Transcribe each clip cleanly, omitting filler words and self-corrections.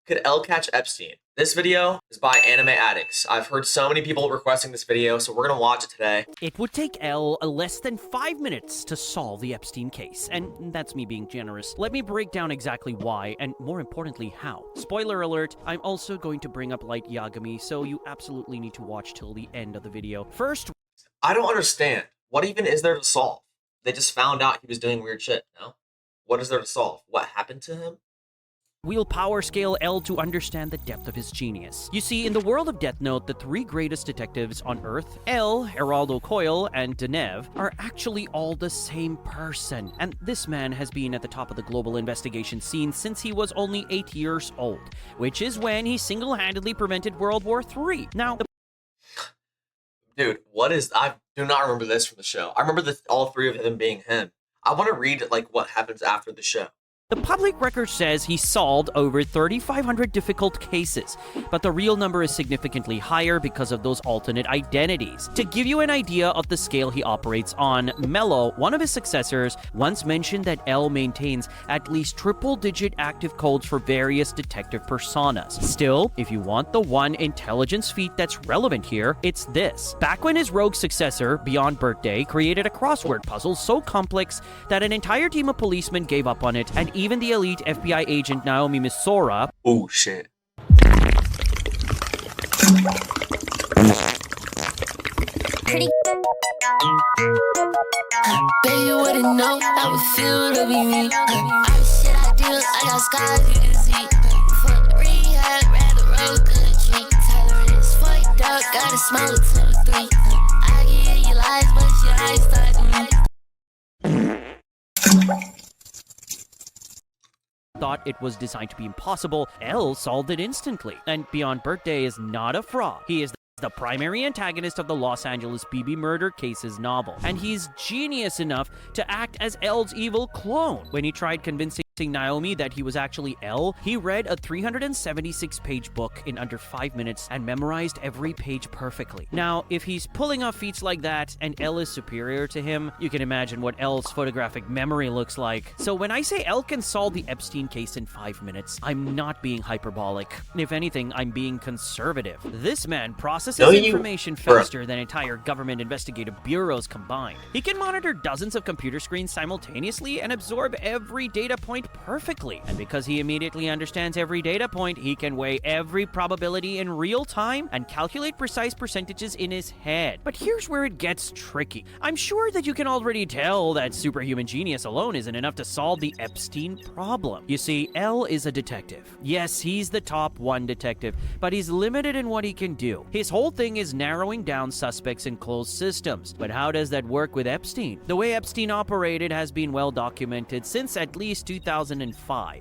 Could L catch Epstein? This video is by Anime Addicts. I've heard so many people requesting this video, so we're gonna watch it today. It would take Elle less than 5 minutes to solve the Epstein case, and that's me being generous. Let me break down exactly why, and more importantly, how. Spoiler alert, I'm also going to bring up Light Yagami, so you absolutely need to watch till the end of the video. First, I don't understand. What even is there to solve? They just found out he was doing weird shit, no? What is there to solve? What happened to him? we'll power scale Elle to understand the depth of his genius. You see, in the world of Death Note, the three greatest detectives on Earth, Elle, Geraldo Coyle, and Deneuve, are actually all the same person. And this man has been at the top of the global investigation scene since he was only 8 years old, which is when he single-handedly prevented World War III. Now, Dude, I do not remember this from the show. I remember all three of them being him. I want to read like what happens after the show. the public record says he solved over 3,500 difficult cases, but the real number is significantly higher because of those alternate identities. To give you an idea of the scale he operates on, Mello, one of his successors, once mentioned that Elle maintains at least triple-digit active codes for various detective personas. Still, if you want the one intelligence feat that's relevant here, it's this. Back when his rogue successor, Beyond Birthday, created a crossword puzzle so complex that an entire team of policemen gave up on it, and even the elite FBI agent Naomi Misora. Oh shit. Pretty. Baby, you wouldn't know how it feel to be me. All the shit I do, I got scars you can see. Fuck rehab, rather road country. Tolerance fucked up, gotta smoke 2 or 3. I can hear you lies, but your eyes talk to me. Thought it was designed to be impossible, Elle solved it instantly. And Beyond Birthday is not a fraud. He is the primary antagonist of the Los Angeles BB murder cases novel, and he's genius enough to act as Elle's evil clone. When he tried convincing Naomi that he was actually Elle, he read a 376-page book in under 5 minutes and memorized every page perfectly. Now, if he's pulling off feats like that and Elle is superior to him, you can imagine what Elle's photographic memory looks like. So when I say Elle can solve the Epstein case in 5 minutes, I'm not being hyperbolic. If anything, I'm being conservative. This man processes information faster than entire government investigative bureaus combined. He can monitor dozens of computer screens simultaneously and absorb every data point perfectly. And because he immediately understands every data point, he can weigh every probability in real time and calculate precise percentages in his head. But here's where it gets tricky. I'm sure that you can already tell that superhuman genius alone isn't enough to solve the Epstein problem. You see, Elle is a detective. Yes, he's the top one detective, but he's limited in what he can do. His whole thing is narrowing down suspects in closed systems. But how does that work with Epstein? The way Epstein operated has been well documented since at least 2005.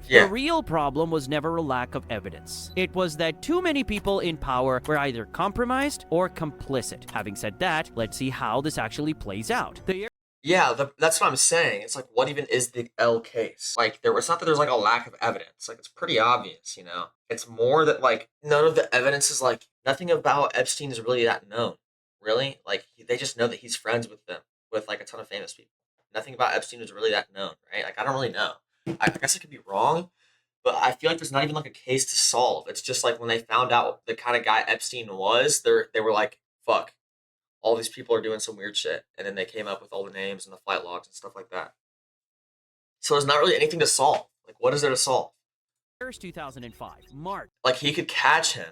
The real problem was never a lack of evidence. It was that too many people in power were either compromised or complicit. Having said that, let's see how this actually plays out. That's what I'm saying. It's like, what even is the L case? Like, it's not that there's like a lack of evidence. Like, it's pretty obvious, you know? It's more that like none of the evidence is like, nothing about Epstein is really that known. Really? Like, they just know that he's friends with them, with like a ton of famous people. Nothing about Epstein is really that known, right? Like, I don't really know. I guess I could be wrong, but I feel like there's not even like a case to solve. It's just like when they found out the kind of guy Epstein was, they were like, fuck, all these people are doing some weird shit. And then they came up with all the names and the flight logs and stuff like that. So there's not really anything to solve. Like, what is there to solve? 2005, March. Like, he could catch him.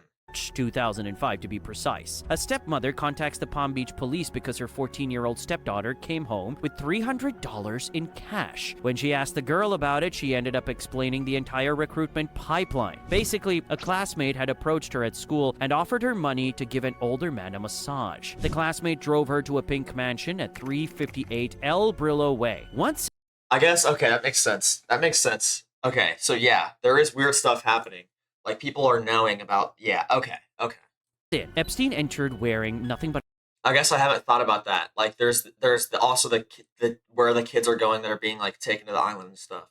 2005 to be precise. A stepmother contacts the Palm Beach police because her 14-year-old stepdaughter came home with $300 in cash. When she asked the girl about it, she ended up explaining the entire recruitment pipeline. Basically, a classmate had approached her at school and offered her money to give an older man a massage. The classmate drove her to a pink mansion at 358 El Brillo Way. I guess, okay, that makes sense. Okay, so yeah, there is weird stuff happening. Like, people are knowing about, okay. Epstein entered wearing nothing but I guess I haven't thought about that. Like, there's also the where the kids are going that are being, like, taken to the island and stuff.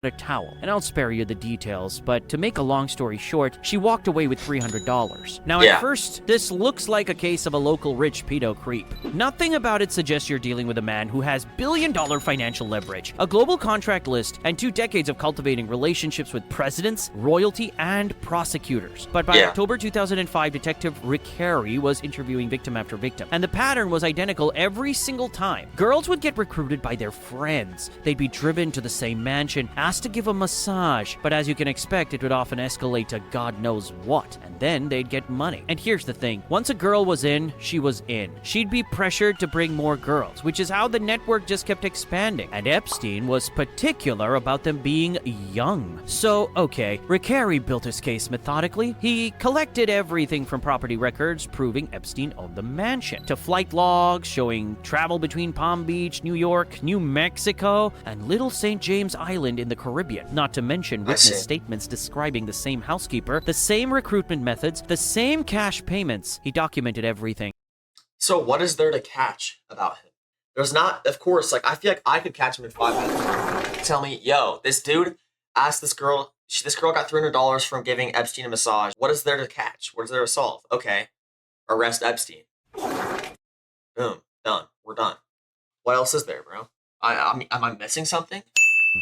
a towel. And I'll spare you the details, but to make a long story short, she walked away with $300. Now, at Yeah. first, this looks like a case of a local rich pedo creep. Nothing about it suggests you're dealing with a man who has billion-dollar financial leverage, a global contract list, and 2 decades of cultivating relationships with presidents, royalty, and prosecutors. But by Yeah. October 2005, Detective Rick Harry was interviewing victim after victim, and the pattern was identical every single time. Girls would get recruited by their friends. They'd be driven to the same mansion, asked to give a massage, but as you can expect, it would often escalate to God knows what, and then they'd get money. And here's the thing, once a girl was in, she was in. She'd be pressured to bring more girls, which is how the network just kept expanding, and Epstein was particular about them being young. So, okay, Rick Harry built his case methodically. He collected everything from property records proving Epstein owned the mansion, to flight logs showing travel between Palm Beach, New York, New Mexico, and Little St. James Island in the Caribbean, not to mention witness statements describing the same housekeeper, the same recruitment methods, the same cash payments. He documented everything. So what is there to catch about him? There's not, of course, like, I feel like I could catch him in 5 minutes. Tell me, yo, this dude asked this girl got $300 from giving Epstein a massage. What is there to catch? What is there to solve? Okay, arrest Epstein. Boom, done. We're done. What else is there, bro? Am I missing something?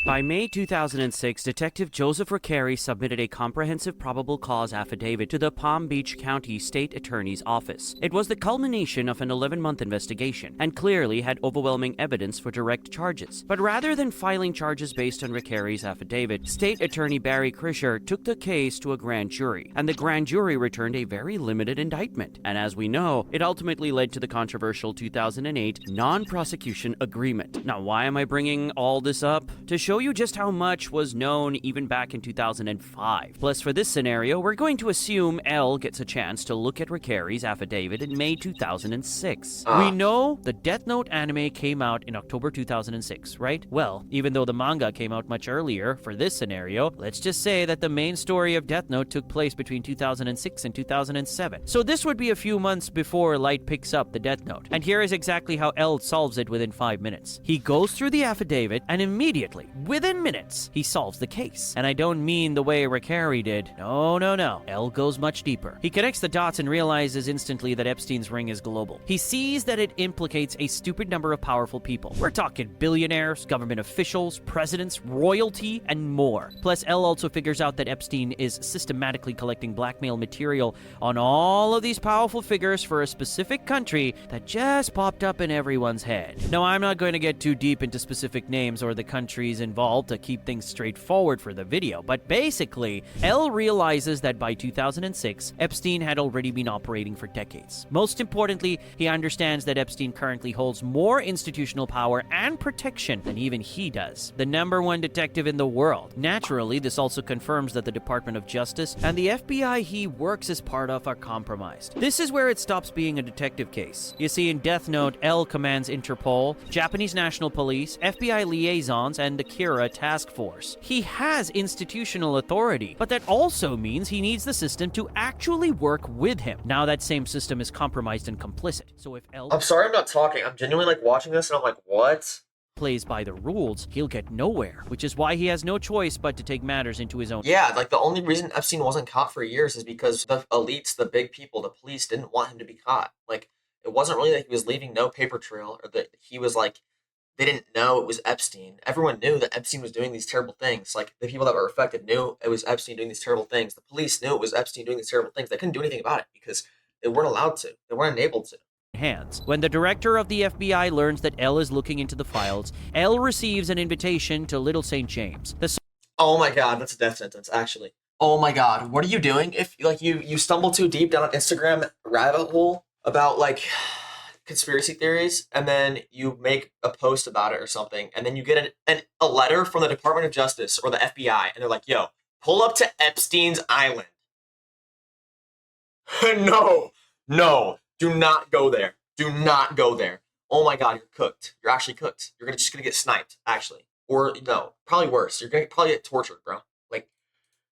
By May 2006, Detective Joseph Recarey submitted a comprehensive probable cause affidavit to the Palm Beach County State Attorney's Office. It was the culmination of an 11-month investigation and clearly had overwhelming evidence for direct charges. But rather than filing charges based on Recarey's affidavit, State Attorney Barry Krischer took the case to a grand jury, and the grand jury returned a very limited indictment. And as we know, it ultimately led to the controversial 2008 non-prosecution agreement. Now, why am I bringing all this up? To show you just how much was known even back in 2005. Plus, for this scenario, we're going to assume Elle gets a chance to look at Recarey's affidavit in May 2006. We know the Death Note anime came out in October 2006, right? Well, even though the manga came out much earlier, for this scenario, let's just say that the main story of Death Note took place between 2006 and 2007. So this would be a few months before Light picks up the Death Note. And here is exactly how Elle solves it within 5 minutes. He goes through the affidavit and immediately, within minutes, he solves the case. And I don't mean the way Recarey did. No. Elle goes much deeper. He connects the dots and realizes instantly that Epstein's ring is global. He sees that it implicates a stupid number of powerful people. We're talking billionaires, government officials, presidents, royalty, and more. Plus, Elle also figures out that Epstein is systematically collecting blackmail material on all of these powerful figures for a specific country that just popped up in everyone's head. Now, I'm not going to get too deep into specific names or the countries involved to keep things straightforward for the video, but basically, Elle realizes that by 2006, Epstein had already been operating for decades. Most importantly, he understands that Epstein currently holds more institutional power and protection than even he does. The #1 detective in the world. Naturally, this also confirms that the Department of Justice and the FBI he works as part of are compromised. This is where it stops being a detective case. You see, in Death Note, Elle commands Interpol, Japanese National Police, FBI liaisons, and the Kira task force. He has institutional authority, but that also means he needs the system to actually work with him. Now that same system is compromised and complicit. So if Elle I'm sorry I'm not talking. I'm genuinely like watching this and I'm like, what? plays by the rules, he'll get nowhere, which is why he has no choice but to take matters into his own. Yeah, like the only reason Epstein wasn't caught for years is because the elites, the big people, the police didn't want him to be caught. Like, it wasn't really that he was leaving no paper trail or that he was like, they didn't know it was Epstein. Everyone knew that Epstein was doing these terrible things. Like, the people that were affected knew it was Epstein doing these terrible things. The police knew it was Epstein doing these terrible things. They couldn't do anything about it because they weren't allowed to. They weren't enabled to. Hands. When the director of the FBI learns that Elle is looking into the files, Elle receives an invitation to Little St. James. Oh my god, that's a death sentence, actually. Oh my god, what are you doing if like you stumble too deep down an Instagram rabbit hole about like conspiracy theories and then you make a post about it or something and then you get a letter from the Department of Justice or the FBI and they're like, yo, pull up to Epstein's Island. No, do not go there. Do not go there. Oh my god, you're cooked. You're actually cooked. You're just gonna get sniped, actually. Or no, probably worse. You're gonna probably get tortured, bro. Like,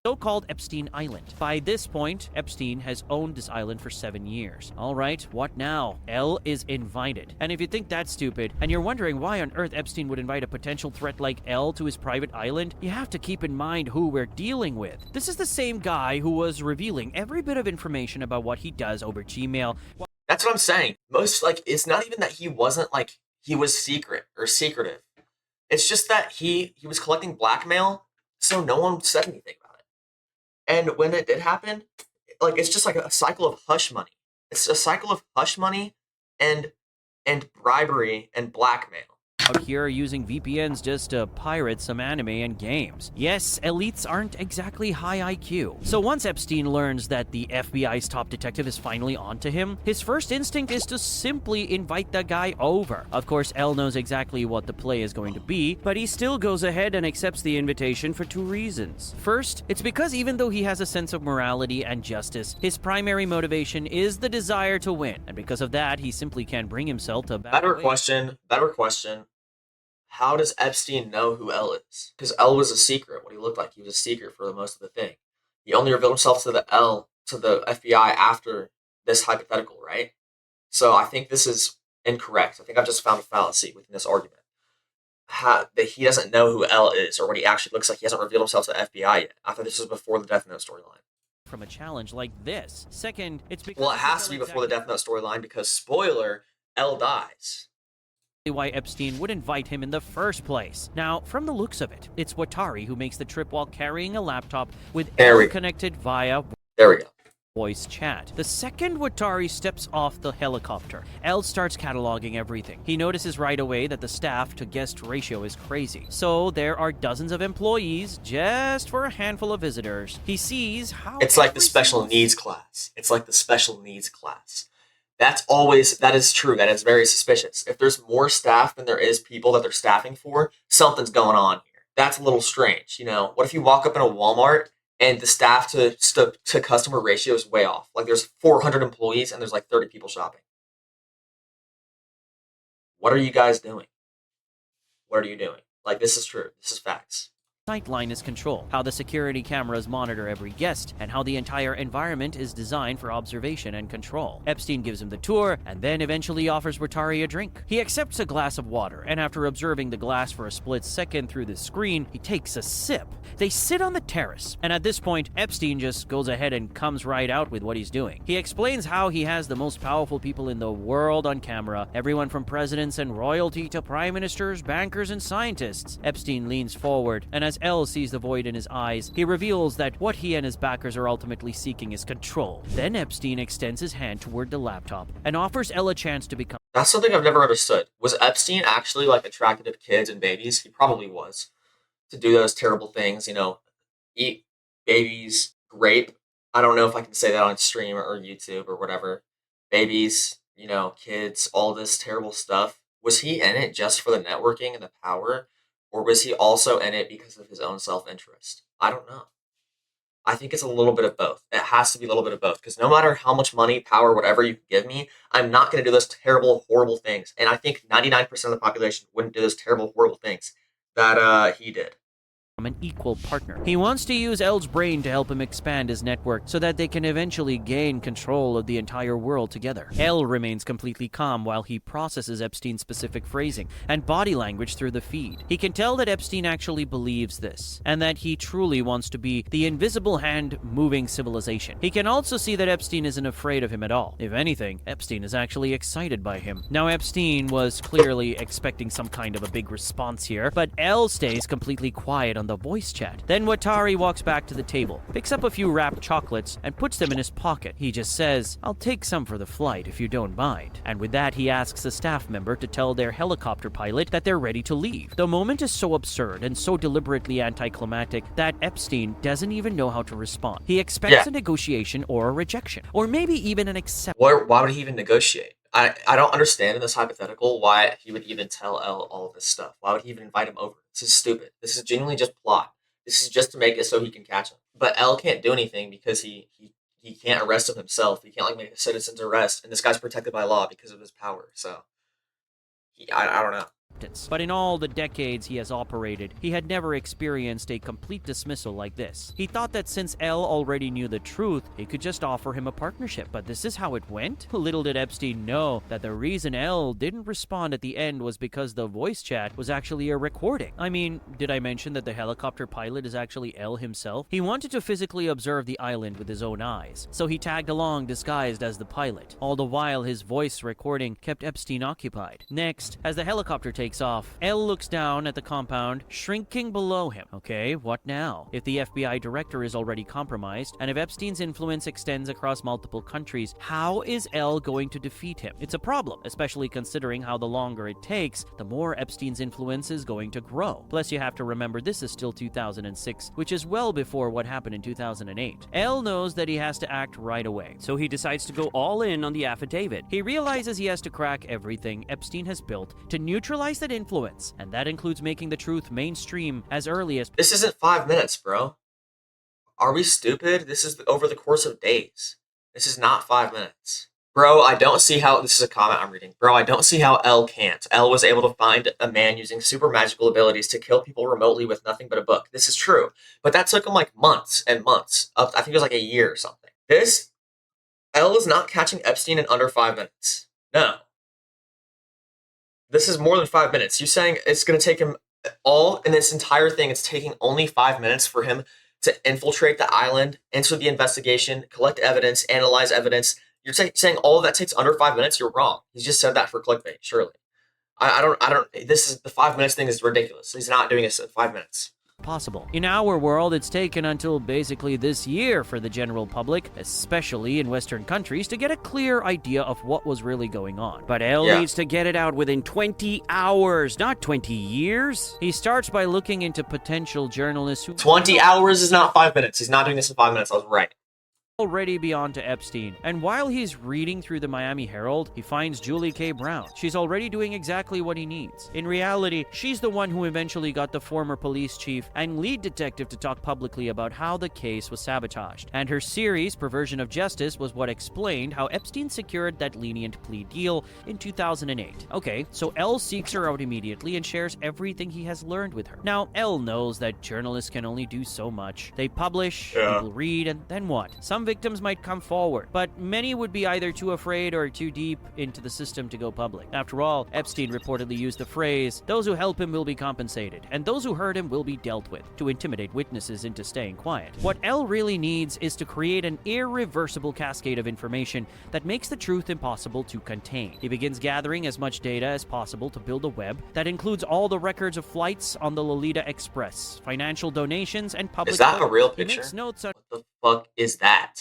so-called Epstein Island. By this point, Epstein has owned this island for 7 years. All right, what now? Elle is invited. And if you think that's stupid, and you're wondering why on earth Epstein would invite a potential threat like Elle to his private island, you have to keep in mind who we're dealing with. This is the same guy who was revealing every bit of information about what he does over Gmail. That's what I'm saying. Most, like, it's not even that he wasn't, like, he was secret or secretive. It's just that he was collecting blackmail, so no one said anything about it. And when it did happen, like, it's just like a cycle of hush money. It's a cycle of hush money and bribery and blackmail. Out here using VPNs just to pirate some anime and games. Yes, elites aren't exactly high IQ. So once Epstein learns that the FBI's top detective is finally onto him, his first instinct is to simply invite the guy over. Of course, Elle knows exactly what the play is going to be, but he still goes ahead and accepts the invitation for 2 reasons. First, it's because even though he has a sense of morality and justice, his primary motivation is the desire to win. And because of that, he simply can't bring himself to back Better away. question. How does Epstein know who Elle is? Because Elle was a secret. What he looked like, he was a secret for the most of the thing. He only revealed himself to the FBI after this hypothetical, right? So I think this is incorrect. I think I've just found a fallacy within this argument. That he doesn't know who Elle is or what he actually looks like. He hasn't revealed himself to the FBI yet. I thought this was before the Death Note storyline. From a challenge like this. Second, it's because Well, it has to be before the Death Note storyline because, spoiler, Elle dies. Why Epstein would invite him in the first place. Now, from the looks of it, it's Watari who makes the trip while carrying a laptop with Elle connected via There we go. voice chat. The second Watari steps off the helicopter, Elle starts cataloging everything. He notices right away that the staff to guest ratio is crazy. So there are dozens of employees just for a handful of visitors. He sees how it's like the special needs class. It's like the special needs class. That is true. That is very suspicious. If there's more staff than there is people that they're staffing for, something's going on here. That's a little strange. You know, what if you walk up in a Walmart and the staff to customer ratio is way off? Like there's 400 employees and there's like 30 people shopping. What are you guys doing? What are you doing? Like, this is true. This is facts. Sightline is control, how the security cameras monitor every guest, and how the entire environment is designed for observation and control. Epstein gives him the tour, and then eventually offers Watari a drink. He accepts a glass of water, and after observing the glass for a split second through the screen, he takes a sip. They sit on the terrace, and at this point, Epstein just goes ahead and comes right out with what he's doing. He explains how he has the most powerful people in the world on camera, everyone from presidents and royalty to prime ministers, bankers, and scientists. Epstein leans forward, and as Elle sees the void in his eyes, he reveals that what he and his backers are ultimately seeking is control. Then Epstein extends his hand toward the laptop and offers Elle a chance to become... That's something I've never understood. Was Epstein actually, like, attracted to kids and babies? He probably was. To do those terrible things, you know, eat babies, rape. I don't know if I can say that on stream or YouTube or whatever. Babies, you know, kids, all this terrible stuff. Was he in it just for the networking and the power? Or was he also in it because of his own self-interest? I don't know. I think it's a little bit of both. It has to be a little bit of both. Because no matter how much money, power, whatever you can give me, I'm not going to do those terrible, horrible things. And I think 99% of the population wouldn't do those terrible, horrible things that he did. An equal partner. He wants to use Elle's brain to help him expand his network so that they can eventually gain control of the entire world together. Elle remains completely calm while he processes Epstein's specific phrasing and body language through the feed. He can tell that Epstein actually believes this, and that he truly wants to be the invisible hand moving civilization. He can also see that Epstein isn't afraid of him at all. If anything, Epstein is actually excited by him. Now, Epstein was clearly expecting some kind of a big response here, but Elle stays completely quiet on the voice chat. Then Watari walks back to the table, picks up a few wrapped chocolates, and puts them in his pocket. He just says, "I'll take some for the flight if you don't mind." And with that, he asks a staff member to tell their helicopter pilot that they're ready to leave. The moment is so absurd and so deliberately anticlimactic that Epstein doesn't even know how to respond. He expects a negotiation or a rejection, or maybe even an acceptance. Why would he even negotiate? I don't understand in this hypothetical why he would even tell Elle all of this stuff. Why would he even invite him over? This is stupid. This is genuinely just plot. This is just to make it so he can catch him. But Elle can't do anything because he can't arrest him himself. He can't like make a citizen's arrest, and this guy's protected by law because of his power. So I don't know. But in all the decades he has operated, he had never experienced a complete dismissal like this. He thought that since L already knew the truth, he could just offer him a partnership, but this is how it went? Little did Epstein know that the reason L didn't respond at the end was because the voice chat was actually a recording. I mean, did I mention that the helicopter pilot is actually L himself? He wanted to physically observe the island with his own eyes, so he tagged along disguised as the pilot. All the while, his voice recording kept Epstein occupied. Next, as the helicopter takes off, L looks down at the compound, shrinking below him. Okay, what now? If the FBI director is already compromised, and if Epstein's influence extends across multiple countries, how is L going to defeat him? It's a problem, especially considering how the longer it takes, the more Epstein's influence is going to grow. Plus, you have to remember this is still 2006, which is well before what happened in 2008. L knows that he has to act right away, so he decides to go all in on the affidavit. He realizes he has to crack everything Epstein has built to neutralize that influence, and that includes making the truth mainstream as early as... This isn't 5 minutes, bro. Are we stupid? This is over the course of days. This is not 5 minutes. Bro, I don't see how... This is a comment I'm reading. Bro, I don't see how L can't. L was able to find a man using super magical abilities to kill people remotely with nothing but a book. This is true. But that took him like months and months. I think it was like a year or something. L is not catching Epstein in under 5 minutes. No. This is more than 5 minutes. You're saying it's going to take him all, in this entire thing, it's taking only 5 minutes for him to infiltrate the island, enter the investigation, collect evidence, analyze evidence. You're saying all of that takes under 5 minutes? You're wrong. He just said that for clickbait, surely. I don't, the 5 minutes thing is ridiculous. He's not doing this in 5 minutes. Possible. In our world, it's taken until basically this year for the general public, especially in Western countries, to get a clear idea of what was really going on. But L needs to get it out within 20 hours, not 20 years. He starts by looking into potential journalists who... 20 hours is not 5 minutes. He's not doing this in 5 minutes. I was right. Already be on to Epstein. And while he's reading through the Miami Herald, he finds Julie K. Brown. She's already doing exactly what he needs. In reality, she's the one who eventually got the former police chief and lead detective to talk publicly about how the case was sabotaged. And her series, Perversion of Justice, was what explained how Epstein secured that lenient plea deal in 2008. Okay, so L seeks her out immediately and shares everything he has learned with her. Now, L knows that journalists can only do so much. They publish, people read, and then what? Some victims might come forward, but many would be either too afraid or too deep into the system to go public. After all, Epstein reportedly used the phrase, "Those who help him will be compensated, and those who hurt him will be dealt with," to intimidate witnesses into staying quiet. What L really needs is to create an irreversible cascade of information that makes the truth impossible to contain. He begins gathering as much data as possible to build a web that includes all the records of flights on the Lolita Express, financial donations, and public... Is that a real picture? He makes notes on... What the fuck is that?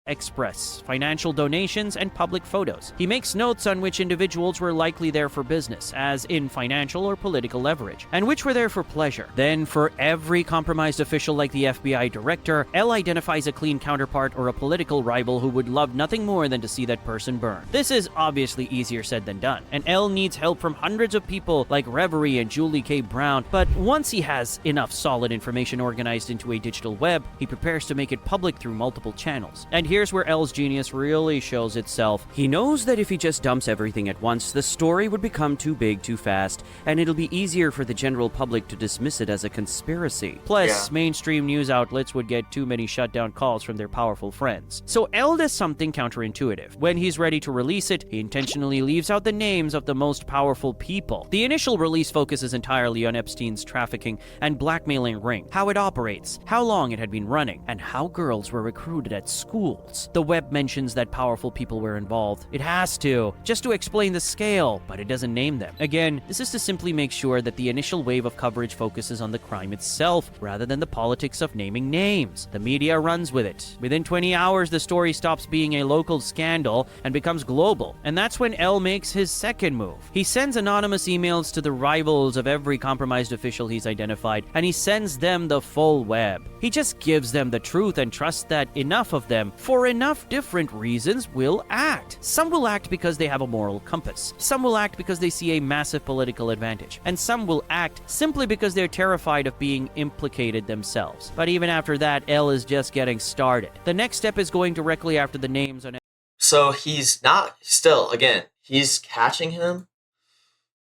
Express, financial donations, and public photos. He makes notes on which individuals were likely there for business, as in financial or political leverage, and which were there for pleasure. Then, for every compromised official like the FBI director, L identifies a clean counterpart or a political rival who would love nothing more than to see that person burn. This is obviously easier said than done, and L needs help from hundreds of people like Reverie and Julie K. Brown, but once he has enough solid information organized into a digital web, he prepares to make it public through multiple channels. And here's where L's genius really shows itself. He knows that if he just dumps everything at once, the story would become too big too fast, and it'll be easier for the general public to dismiss it as a conspiracy. Plus, mainstream news outlets would get too many shutdown calls from their powerful friends. So L does something counterintuitive. When he's ready to release it, he intentionally leaves out the names of the most powerful people. The initial release focuses entirely on Epstein's trafficking and blackmailing ring, how it operates, how long it had been running, and how girls were recruited at schools. The web mentions that powerful people were involved. It has to, just to explain the scale, but it doesn't name them. Again, this is to simply make sure that the initial wave of coverage focuses on the crime itself, rather than the politics of naming names. The media runs with it. Within 20 hours, the story stops being a local scandal and becomes global. And that's when L makes his second move. He sends anonymous emails to the rivals of every compromised official he's identified, and he sends them the full web. He just gives them the truth and trusts that enough of them, for enough different reasons, will act. Some will act because they have a moral compass. Some will act because they see a massive political advantage. And some will act simply because they're terrified of being implicated themselves. But even after that, L is just getting started. The next step is going directly after the names on... So he's not... Still, again, he's catching him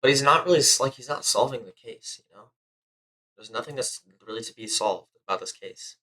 But he's not really like he's not solving the case. You know, there's nothing that's really to be solved about this case.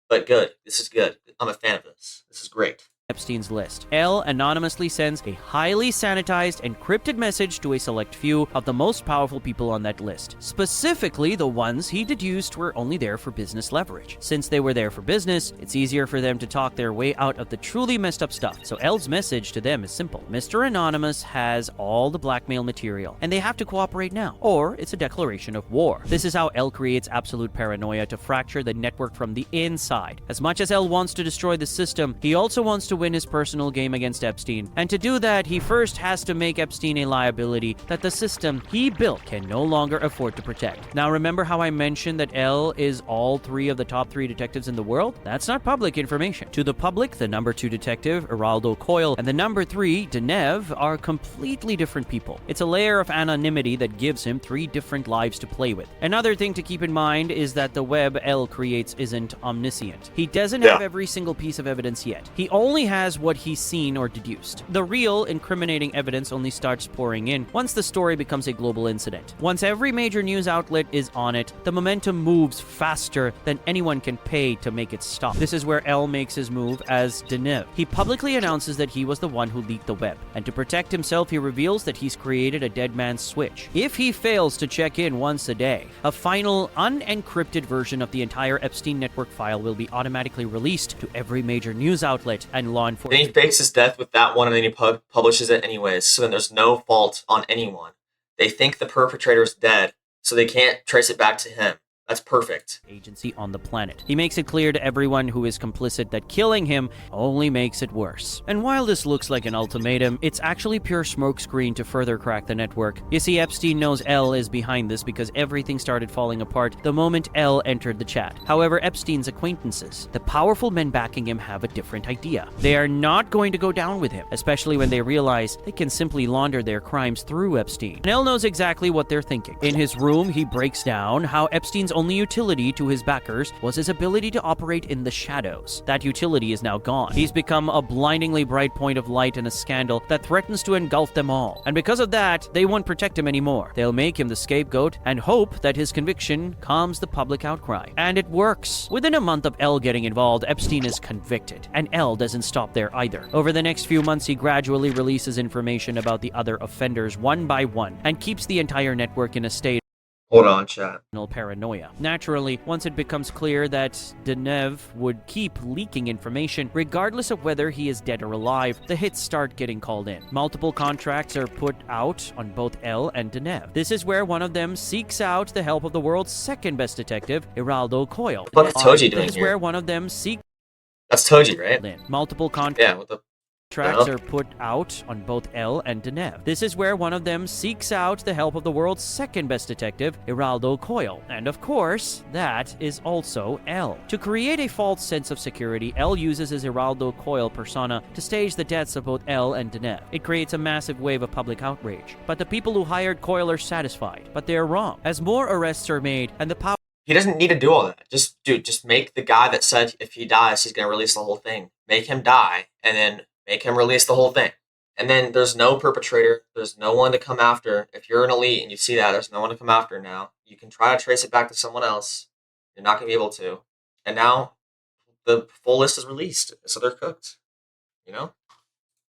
But good. This is good. I'm a fan of this. This is great. Epstein's list. L anonymously sends a highly sanitized, encrypted message to a select few of the most powerful people on that list. Specifically, the ones he deduced were only there for business leverage. Since they were there for business, it's easier for them to talk their way out of the truly messed up stuff. So L's message to them is simple. Mr. Anonymous has all the blackmail material, and they have to cooperate now, or it's a declaration of war. This is how L creates absolute paranoia to fracture the network from the inside. As much as L wants to destroy the system, he also wants to win his personal game against Epstein. And to do that, he first has to make Epstein a liability that the system he built can no longer afford to protect. Now, remember how I mentioned that L is all three of the top 3 detectives in the world? That's not public information. To the public, the number 2 detective, Geraldo Coyle, and the number 3, Denev, are completely different people. It's a layer of anonymity that gives him 3 different lives to play with. Another thing to keep in mind is that the web L creates isn't omniscient. He doesn't have every single piece of evidence yet. He only has what he's seen or deduced. The real incriminating evidence only starts pouring in once the story becomes a global incident. Once every major news outlet is on it, the momentum moves faster than anyone can pay to make it stop. This is where L makes his move as Denev. He publicly announces that he was the one who leaked the web, and to protect himself, he reveals that he's created a dead man's switch. If he fails to check in once a day, a final unencrypted version of the entire Epstein network file will be automatically released to every major news outlet and law enforcement. Then he fakes his death with that one, and then he publishes it anyways. So then there's no fault on anyone. They think the perpetrator is dead, so they can't trace it back to him. That's perfect. Agency on the planet. He makes it clear to everyone who is complicit that killing him only makes it worse. And while this looks like an ultimatum, it's actually pure smokescreen to further crack the network. You see, Epstein knows L is behind this because everything started falling apart the moment L entered the chat. However, Epstein's acquaintances, the powerful men backing him, have a different idea. They are not going to go down with him, especially when they realize they can simply launder their crimes through Epstein. And L knows exactly what they're thinking. In his room, he breaks down how Epstein's only utility to his backers was his ability to operate in the shadows. That utility is now gone. He's become a blindingly bright point of light in a scandal that threatens to engulf them all. And because of that, they won't protect him anymore. They'll make him the scapegoat and hope that his conviction calms the public outcry. And it works. Within a month of L getting involved, Epstein is convicted. And L doesn't stop there either. Over the next few months, he gradually releases information about the other offenders one by one and keeps the entire network in a state Hold on, chat. paranoia. Naturally, once it becomes clear that Denev would keep leaking information, regardless of whether he is dead or alive, the hits start getting called in. Multiple contracts are put out on both L and Denev. This is where one of them seeks out the help of the world's second best detective, Geraldo Coyle. What's Toji doing This is here? where one of them seeks That's Toji, right? multiple contracts. Yeah, what the... Tracks are put out on both L and Denev. This is where one of them seeks out the help of the world's second best detective, Geraldo Coyle. And of course, that is also L. To create a false sense of security, L uses his Geraldo Coyle persona to stage the deaths of both L and Denev. It creates a massive wave of public outrage. But the people who hired Coyle are satisfied. But they're wrong. As more arrests are made and the power... He doesn't need to do all that. Just make the guy that said if he dies, he's going to release the whole thing. Make him die, and then make him release the whole thing. And then there's no perpetrator. There's no one to come after. If you're an elite and you see that, there's no one to come after now. You can try to trace it back to someone else. You're not going to be able to. And now the full list is released. So they're cooked. You know?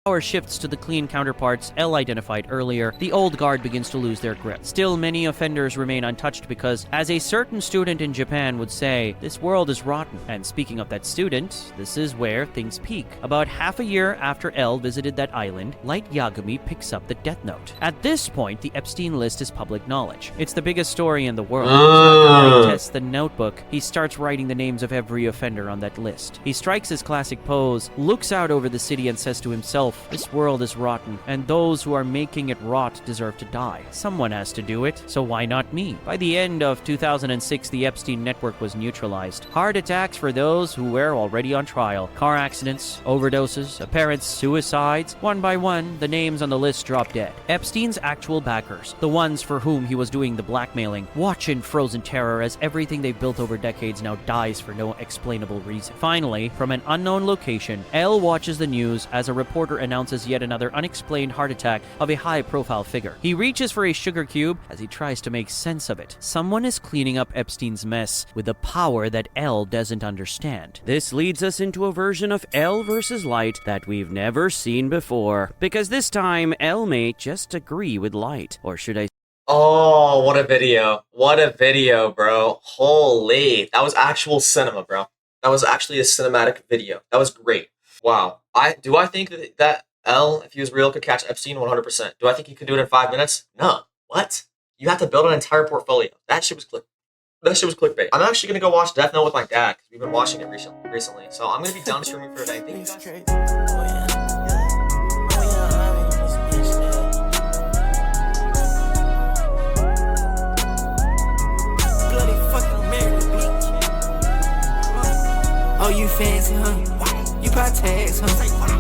Power shifts to the clean counterparts L identified earlier, the old guard begins to lose their grip. Still, many offenders remain untouched because, as a certain student in Japan would say, this world is rotten. And speaking of that student, this is where things peak. About half a year after L visited that island, Light Yagami picks up the death note. At this point, the Epstein list is public knowledge. It's the biggest story in the world. After Light tests the notebook, he starts writing the names of every offender on that list. He strikes his classic pose, looks out over the city and says to himself, this world is rotten, and those who are making it rot deserve to die. Someone has to do it, so why not me? By the end of 2006, the Epstein network was neutralized. Heart attacks for those who were already on trial. Car accidents, overdoses, apparent suicides. One by one, the names on the list drop dead. Epstein's actual backers, the ones for whom he was doing the blackmailing, watch in frozen terror as everything they've built over decades now dies for no explainable reason. Finally, from an unknown location, L watches the news as a reporter announces yet another unexplained heart attack of a high-profile figure. He reaches for a sugar cube as he tries to make sense of it. Someone is cleaning up Epstein's mess with a power that L doesn't understand. This leads us into a version of L versus Light that we've never seen before, because this time L may just agree with Light, or should I Oh, what a video. What a video, bro. Holy. That was actual cinema, bro. That was actually a cinematic video. That was great. Wow. I think that L, if he was real, could catch Epstein 100%. Do I think he could do it in 5 minutes? No. What? You have to build an entire portfolio. That shit was clickbait. I'm actually gonna go watch Death Note with my dad because we've been watching it recently. So I'm gonna be done streaming for today. Thank you guys. Oh, you fancy, huh? You buy tags, huh?